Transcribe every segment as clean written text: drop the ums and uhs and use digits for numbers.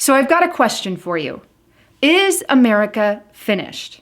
So I've got a question for you. Is America finished?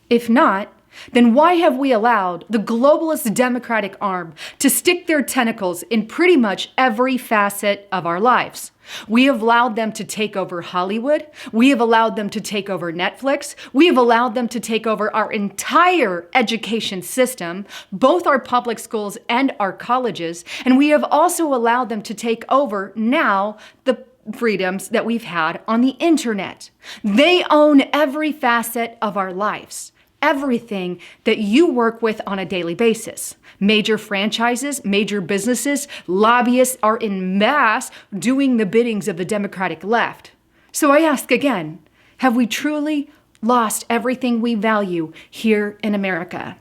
If not, then why have we allowed the globalist democratic arm to stick their tentacles in pretty much every facet of our lives? We have allowed them to take over Hollywood. We have allowed them to take over Netflix. We have allowed them to take over our entire education system, both our public schools and our colleges. And we have also allowed them to take over now the freedoms that we've had on the internet. They own every facet of our lives. Everything that you work with on a daily basis. Major franchises, major businesses, lobbyists are in mass doing the biddings of the Democratic left. So I ask again, have we truly lost everything we value here in America?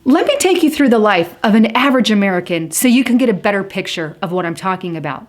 Let me take you through the life of an average American so you can get a better picture of what I'm talking about.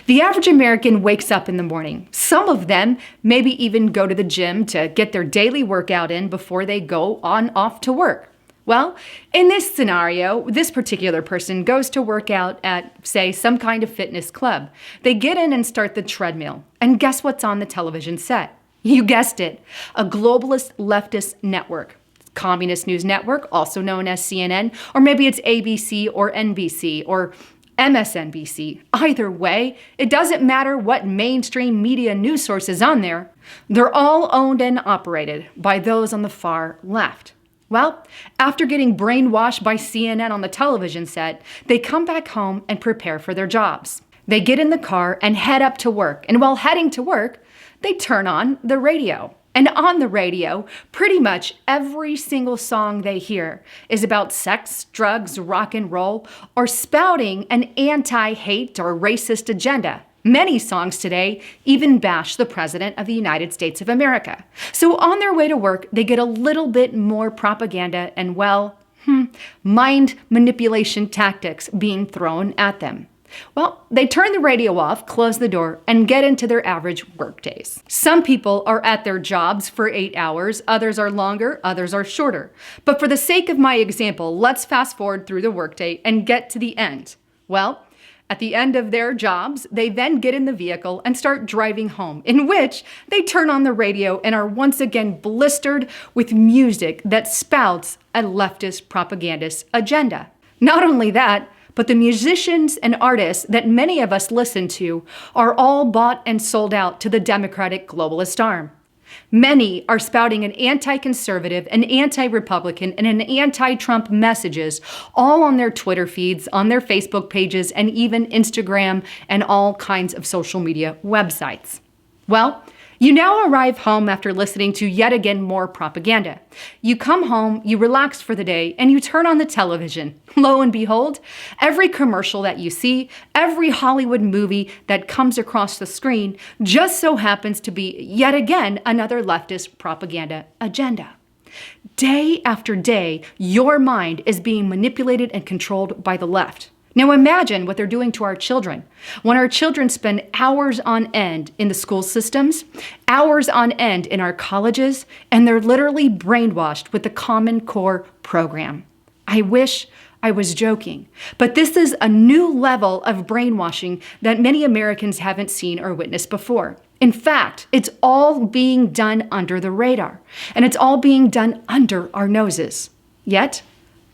The average American wakes up in the morning. Some of them maybe even go to the gym to get their daily workout in before they go on off to work. Well, in this scenario, this particular person goes to work out at, say, some kind of fitness club. They get in and start the treadmill. And guess what's on the television set? You guessed it, a globalist leftist network. Communist News Network, also known as CNN, or maybe it's ABC or NBC or MSNBC. Either way, it doesn't matter what mainstream media news source is on there. They're all owned and operated by those on the far left. Well, after getting brainwashed by CNN on the television set, they come back home and prepare for their jobs. They get in the car and head up to work. And while heading to work, they turn on the radio. And on the radio, pretty much every single song they hear is about sex, drugs, rock and roll, or spouting an anti-hate or racist agenda. Many songs today even bash the President of the United States of America. So on their way to work, they get a little bit more propaganda and, mind manipulation tactics being thrown at them. Well, they turn the radio off, close the door, and get into their average work days. Some people are at their jobs for 8 hours, others are longer, others are shorter. But for the sake of my example, let's fast forward through the workday and get to the end. Well, at the end of their jobs, they then get in the vehicle and start driving home, in which they turn on the radio and are once again blistered with music that spouts a leftist propagandist agenda. Not only that, but the musicians and artists that many of us listen to are all bought and sold out to the Democratic globalist arm. Many are spouting an anti-conservative, an anti-Republican, and an anti-Trump messages, all on their Twitter feeds, on their Facebook pages, and even Instagram and all kinds of social media websites. Well, you now arrive home after listening to yet again more propaganda. You come home, you relax for the day, and you turn on the television. Lo and behold, every commercial that you see, every Hollywood movie that comes across the screen just so happens to be yet again another leftist propaganda agenda. Day after day, your mind is being manipulated and controlled by the left. Now imagine what they're doing to our children. When our children spend hours on end in the school systems, hours on end in our colleges, and they're literally brainwashed with the Common Core program. I wish I was joking, but this is a new level of brainwashing that many Americans haven't seen or witnessed before. In fact, it's all being done under the radar, and it's all being done under our noses. Yet,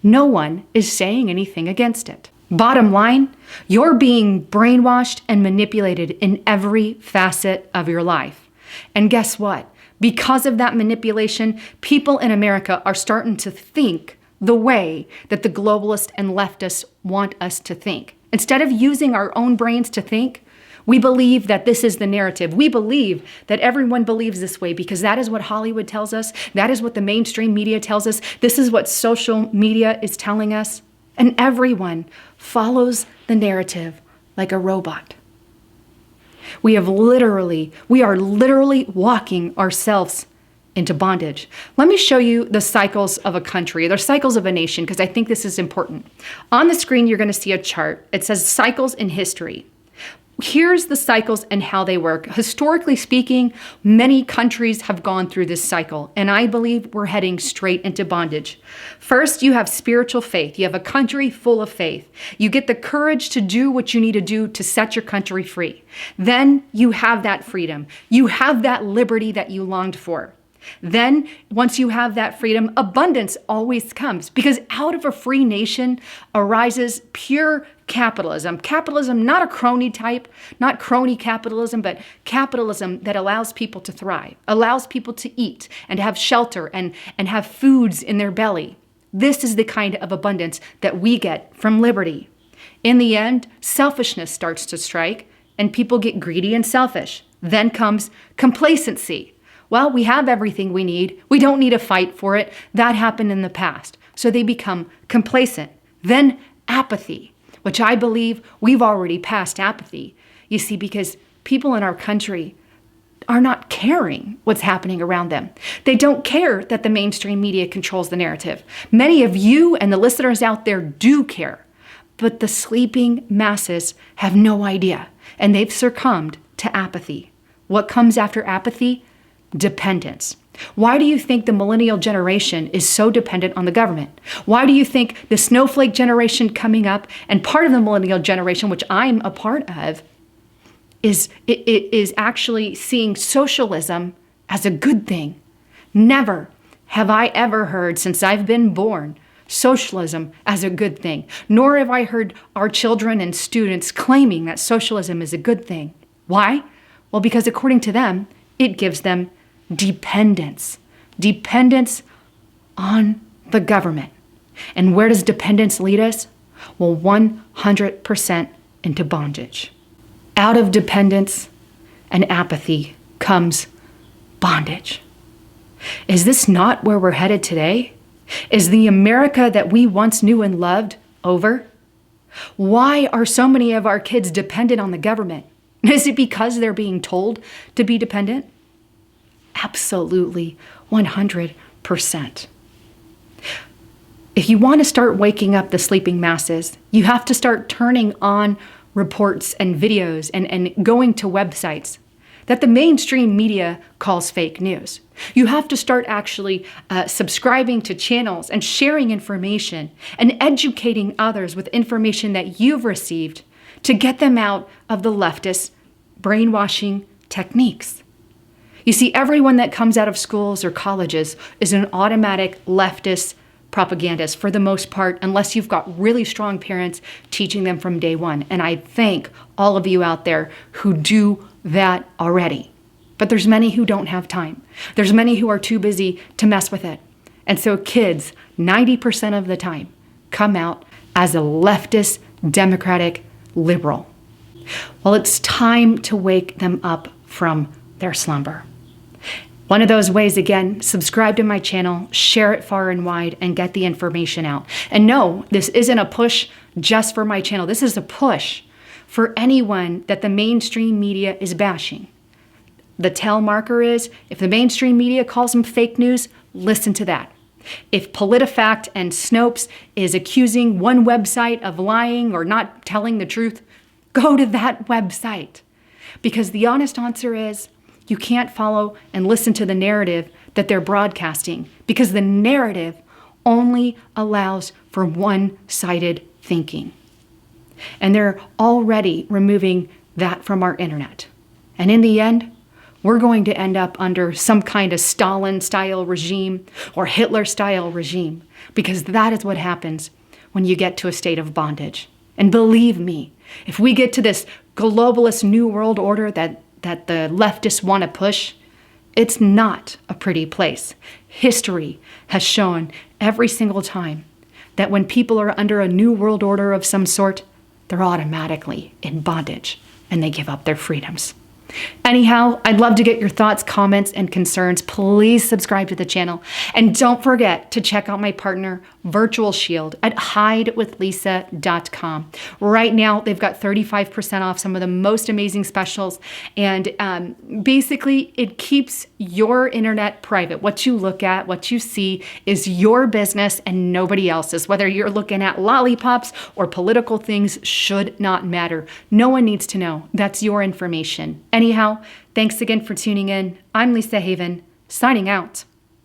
no one is saying anything against it. Bottom line, you're being brainwashed and manipulated in every facet of your life. And guess what? Because of that manipulation, people in America are starting to think the way that the globalists and leftists want us to think. Instead of using our own brains to think, we believe that this is the narrative. We believe that everyone believes this way because that is what Hollywood tells us. That is what the mainstream media tells us. This is what social media is telling us. And everyone follows the narrative like a robot. We are literally walking ourselves into bondage. Let me show you the cycles of a country, the cycles of a nation, because I think this is important. On the screen, you're going to see a chart. It says cycles in history. Here's the cycles and how they work. Historically speaking, many countries have gone through this cycle, and I believe we're heading straight into bondage. First, you have spiritual faith. You have a country full of faith. You get the courage to do what you need to do to set your country free. Then you have that freedom. You have that liberty that you longed for. Then, once you have that freedom, abundance always comes, because out of a free nation arises pure capitalism. Capitalism, not a crony type, not crony capitalism, but capitalism that allows people to thrive, allows people to eat and have shelter and have foods in their belly. This is the kind of abundance that we get from liberty. In the end, selfishness starts to strike and people get greedy and selfish. Then comes complacency. Well, we have everything we need. We don't need to fight for it. That happened in the past. So they become complacent. Then apathy, which I believe we've already passed apathy. You see, because people in our country are not caring what's happening around them. They don't care that the mainstream media controls the narrative. Many of you and the listeners out there do care, but the sleeping masses have no idea, and they've succumbed to apathy. What comes after apathy? Dependence. Why do you think the millennial generation is so dependent on the government? Why do you think the snowflake generation coming up and part of the millennial generation, which I'm a part of, is actually seeing socialism as a good thing? Never have I ever heard, since I've been born, socialism as a good thing. Nor have I heard our children and students claiming that socialism is a good thing. Why? Well, because according to them, it gives them dependence on the government. And where does dependence lead us? Well, 100% into bondage. Out of dependence and apathy comes bondage. Is this not where we're headed today? Is the America that we once knew and loved over? Why are so many of our kids dependent on the government? Is it because they're being told to be dependent? Absolutely, 100%. If you want to start waking up the sleeping masses, you have to start turning on reports and videos and going to websites that the mainstream media calls fake news. You have to start actually subscribing to channels and sharing information and educating others with information that you've received to get them out of the leftist brainwashing techniques. You see, everyone that comes out of schools or colleges is an automatic leftist propagandist for the most part, unless you've got really strong parents teaching them from day one. And I thank all of you out there who do that already. But there's many who don't have time. There's many who are too busy to mess with it. And so kids, 90% of the time, come out as a leftist, democratic, liberal. Well, it's time to wake them up from their slumber. One of those ways, again, subscribe to my channel, share it far and wide, and get the information out. And no, this isn't a push just for my channel. This is a push for anyone that the mainstream media is bashing. The tell marker is, if the mainstream media calls them fake news, listen to that. If PolitiFact and Snopes is accusing one website of lying or not telling the truth, go to that website. Because the honest answer is, you can't follow and listen to the narrative that they're broadcasting, because the narrative only allows for one-sided thinking. And they're already removing that from our internet. And in the end, we're going to end up under some kind of Stalin-style regime or Hitler-style regime, because that is what happens when you get to a state of bondage. And believe me, if we get to this globalist new world order that the leftists want to push, it's not a pretty place. History has shown every single time that when people are under a new world order of some sort, they're automatically in bondage and they give up their freedoms. Anyhow, I'd love to get your thoughts, comments, and concerns. Please subscribe to the channel. And don't forget to check out my partner, Virtual Shield, at hidewithlisa.com. Right now, they've got 35% off some of the most amazing specials. And basically, it keeps your internet private. What you look at, what you see is your business and nobody else's. Whether you're looking at lollipops or political things should not matter. No one needs to know. That's your information. Anyhow, thanks again for tuning in. I'm Lisa Haven, signing out.